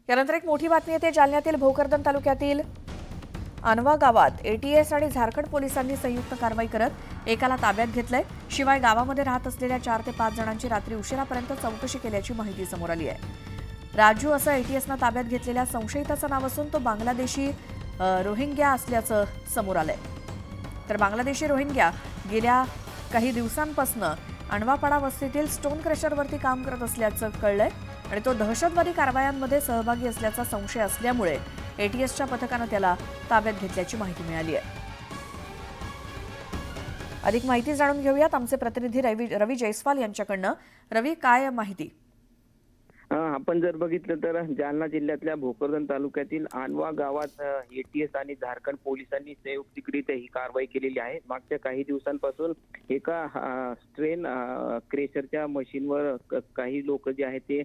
यानंतर एक मोठी बातमी येते जालन्यातील भोकरदन तालुक्यातील अनवा गावात एटीएस आणि झारखंड पोलिसांनी संयुक्त कारवाई करत एकाला ताब्यात घेतलंय। शिवाय गावामध्ये राहत असलेल्या 4 ते 5 जणांची रात्री उशिरापर्यंत चौकशी केल्याची माहिती समोर आली आहे। राजू असं एटीएसनं ताब्यात घेतलेल्या संशयिताचं नाव असून तो बांगलादेशी रोहिंग्या असल्याचं समोर आलंय। तर बांगलादेशी रोहिंग्या गेल्या काही दिवसांपासून अणवापाडा वस्तीतील स्टोन क्रशरवरती काम करत असल्याचं कळलंय आणि तो दहशतवादी कारवायांमध्ये सहभागी असल्याचा संशय असल्यामुळे एटीएसच्या पथकानं त्याला ताब्यात घेतल्याची माहिती मिळाली आहे। अधिक माहिती जाणून घेऊयात आमचे प्रतिनिधी रवी जयस्वाल यांच्याकडनं। रवी, काय माहिती? आपण जर बघितलं तर जालना जिल्ह्यातल्या भोकरदन तालुक्यातील अनवा गावात एटीएस आणि झारखंड पोलिसांनी संयुक्तरित्या ही कारवाई केलेली आहे। मागच्या काही दिवसांपासून एका ट्रेन क्रेशरच्या मशीनवर काही लोक जे आहेत ते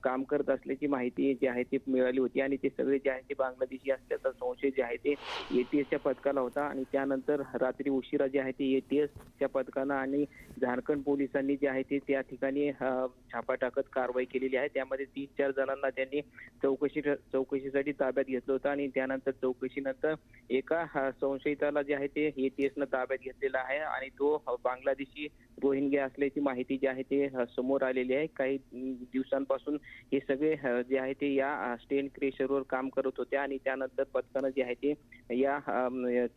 काम करत असल्याची माहिती जी आहे ती मिळाली होती आणि ते सगळे जे आहे ते बांगलादेशी असल्याचा संशय जे आहे ते एटीएसच्या पथकाला होता आणि त्यानंतर रात्री उशिरा जे आहे ते एटीएसच्या पथकानं आणि झारखंड पोलिसांनी जे आहे ते त्या ठिकाणी छापा टाकत कारवाई केलेली आहे। त्यामध्ये 3-4 जणांना त्यांनी चौकशीसाठी ताब्यात घेतलं होतं आणि त्यानंतर चौकशीनंतर एका संशयिताला जे आहे ते एटीएसनं ताब्यात घेतलेला आहे आणि तो बांगलादेशी रोहिंग्या असल्याची माहिती जी आहे ते समोर आलेली आहे। काही दिवसांपासून हे सगळे जे आहे ते या स्टेन क्रेशरवर काम करत होते आणि त्यानंतर पथकानं जे आहे ते या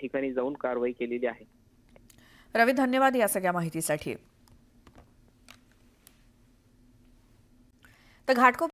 ठिकाणी जाऊन कारवाई केलेली आहे। रवी, धन्यवाद या सगळ्या माहितीसाठी। तर घाटकोपर